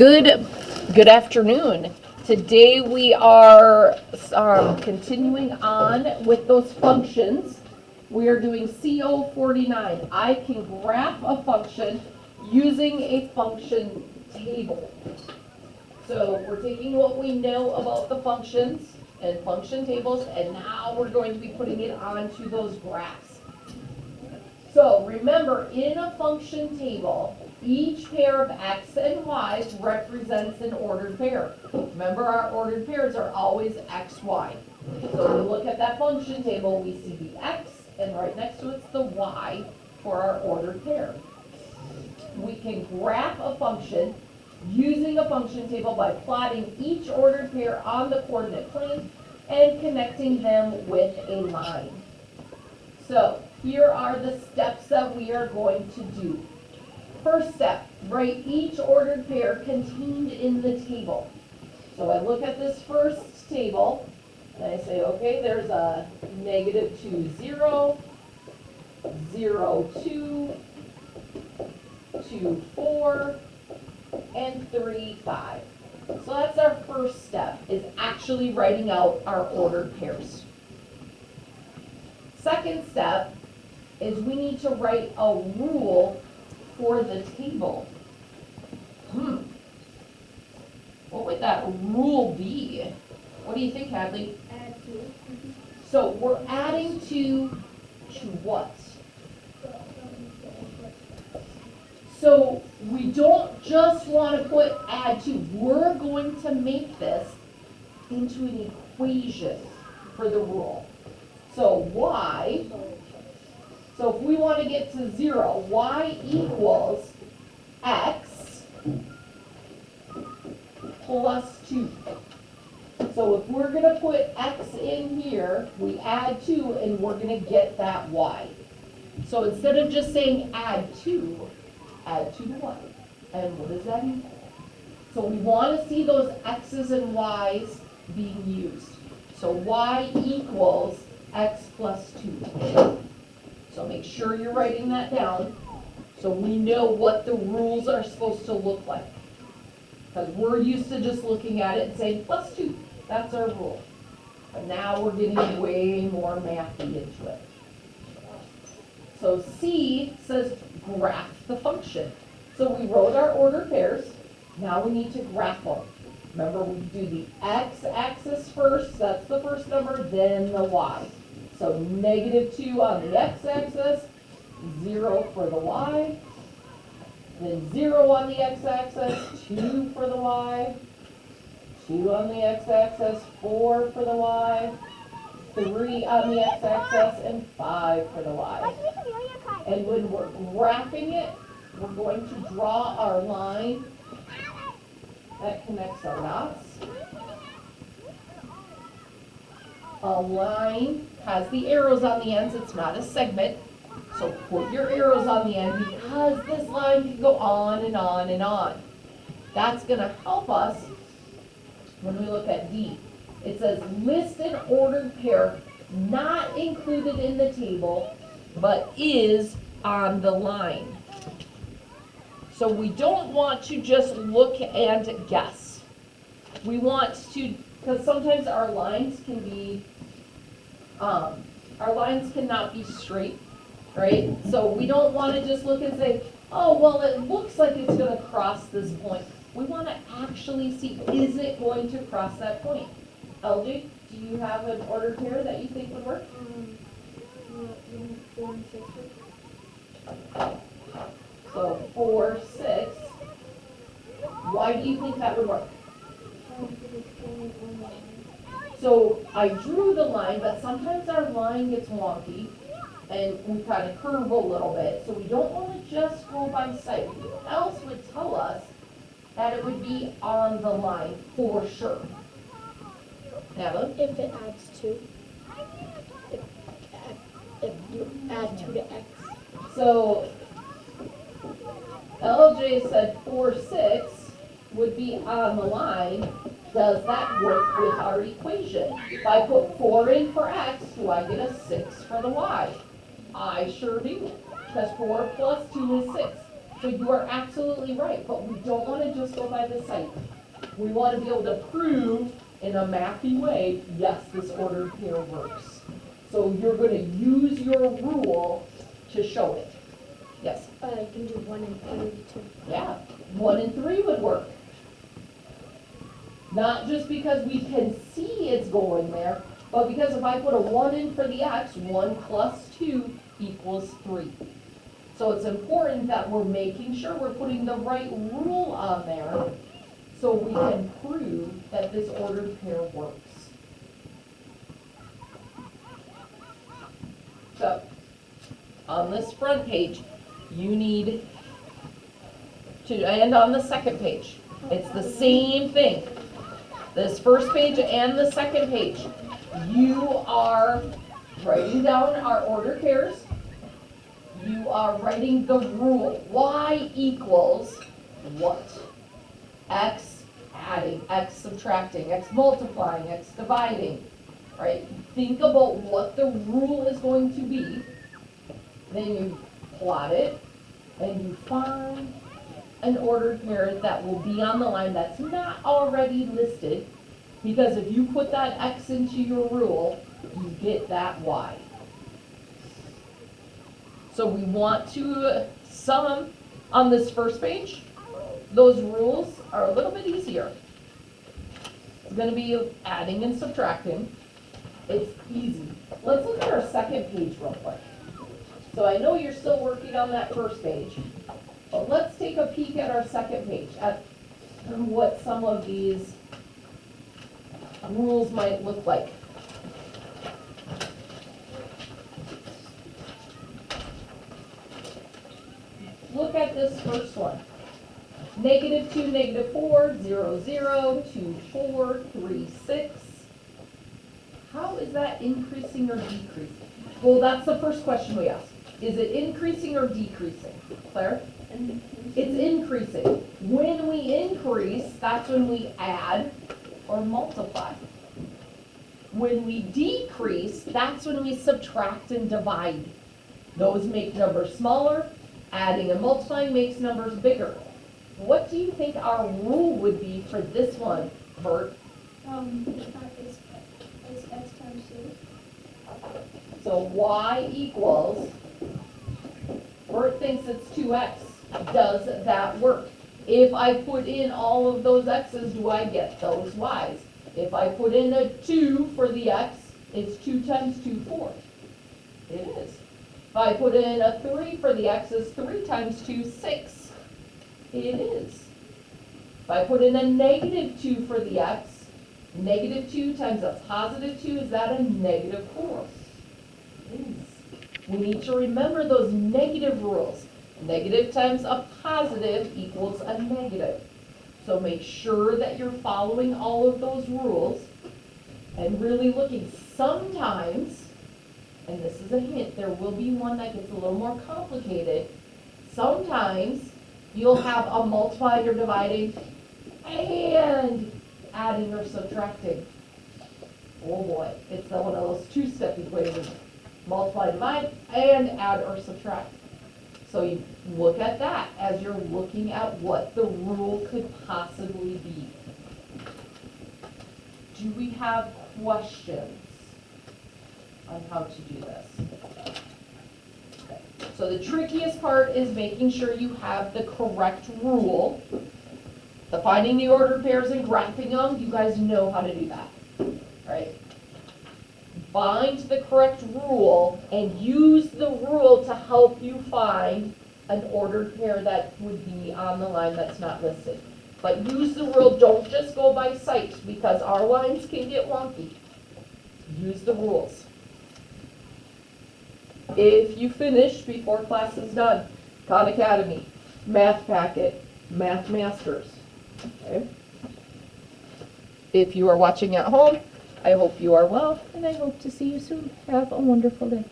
Good afternoon. Today we are continuing on with those functions. We are doing CO49. I can graph a function using a function table. So we're taking what we know about the functions and function tables, and now we're going to be putting it onto those graphs. So remember, in a function table, each pair of x and y's represents an ordered pair. Remember, our ordered pairs are always x, y. So when we look at that function table, we see the x, and right next to it's the y for our ordered pair. We can graph a function using a function table by plotting each ordered pair on the coordinate plane and connecting them with a line. So here are the steps that we are going to do. First step, write each ordered pair contained in the table. So I look at this first table and I say, okay, there's a -2, 0, 0, 2, 2, 4, and 3, 5. So that's our first step, is actually writing out our ordered pairs. Second step is we need to write a rule for the table. What would that rule be? What do you think, Hadley? Add 2. So we're adding 2 to what? So we don't just want to put add 2. We're going to make this into an equation for the rule. So y, so if we want to get to 0, y equals x plus 2. So if we're going to put x in here, we add 2 and we're going to get that y. So instead of just saying add 2 to y. And what does that equal? So we want to see those x's and y's being used. So y equals x plus 2. So make sure you're writing that down so we know what the rules are supposed to look like. Because we're used to just looking at it and saying plus 2. That's our rule. But now we're getting way more mathy into it. So C says graph the function. So we wrote our ordered pairs. Now we need to graph them. Remember, we do the x-axis first. That's the first number, then the y. So -2 on the x-axis, 0 for the y, then 0 on the x-axis, 2 for the y, 2 on the x-axis, 4 for the y, 3 on the x-axis, and 5 for the y. And when we're graphing it, we're going to draw our line that connects our dots. A line has the arrows on the ends. It's not a segment. So put your arrows on the end because this line can go on and on and on. That's going to help us when we look at D. It says list an ordered pair not included in the table but is on the line. So we don't want to just look and guess. We want to, because sometimes our lines can be, our lines cannot be straight, right? So we don't want to just look and say, oh, well, it looks like it's going to cross this point. We want to actually see, is it going to cross that point? LJ, do you have an ordered pair that you think would work? 4 and 6. So 4, 6. Why do you think that would work? So I drew the line, but sometimes our line gets wonky and we kind of curve a little bit. So we don't want to just go by sight. What else would tell us that it would be on the line for sure? Nava? If it adds 2. If you add 2 to x. So LJ said 4, 6 would be on the line. Does that work with our equation? If I put 4 in for x, do I get a 6 for the y? I sure do, because 4 plus 2 is 6. So you are absolutely right, but we don't want to just go by the site. We want to be able to prove in a mathy way, yes, this ordered pair works. So you're going to use your rule to show it. Yes? You can do 1 and 3 too. Yeah, 1 and 3 would work. Not just because we can see it's going there, but because if I put a 1 in for the x, 1 plus 2 equals 3. So it's important that we're making sure we're putting the right rule on there so we can prove that this ordered pair works. So, on this front page, you need to, and on the second page, it's the same thing. This first page and the second page, you are writing down our ordered pairs. You are writing the rule. Y equals what? X adding, X subtracting, X multiplying, X dividing, right? Think about what the rule is going to be. Then you plot it and you find an ordered pair that will be on the line that's not already listed, because if you put that X into your rule, you get that Y. So we want to sum on this first page. Those rules are a little bit easier. It's going to be adding and subtracting. It's easy. Let's look at our second page real quick. So I know you're still working on that first page, but let's take a peek at our second page, at what some of these rules might look like. Look at this first one. -2, -4, 0, 0, 2, 4, 3, 6. How is that increasing or decreasing? Well, that's the first question we ask. Is it increasing or decreasing? Claire? It's increasing. When we increase, that's when we add or multiply. When we decrease, that's when we subtract and divide. Those make numbers smaller. Adding and multiplying makes numbers bigger. What do you think our rule would be for this one, Bert? It's X times 2. So Y equals, Bert thinks it's 2X. Does that work? If I put in all of those X's, do I get those Y's? If I put in a 2 for the X, it's 2 times 2, 4. It is. If I put in a 3 for the X, it's 3 times 2, 6. It is. If I put in a -2 for the X, -2 times a +2, is that a -4? It is. We need to remember those negative rules. Negative times a positive equals a negative. So make sure that you're following all of those rules and really looking. Sometimes, and this is a hint, there will be one that gets a little more complicated. Sometimes you'll have a multiplying or dividing and adding or subtracting. Oh boy, it's one of those two-step equations. Multiply, divide, and add or subtract. So you look at that as you're looking at what the rule could possibly be. Do we have questions on how to do this? Okay. So the trickiest part is making sure you have the correct rule. The finding the ordered pairs and graphing them, you guys know how to do that, right? Find the correct rule and use the rule to help you find an ordered pair that would be on the line that's not listed. But use the rule, don't just go by sight, because our lines can get wonky. Use the rules. If you finish before class is done, Khan Academy, Math Packet, Math Masters. Okay? If you are watching at home, I hope you are well, and I hope to see you soon. Have a wonderful day.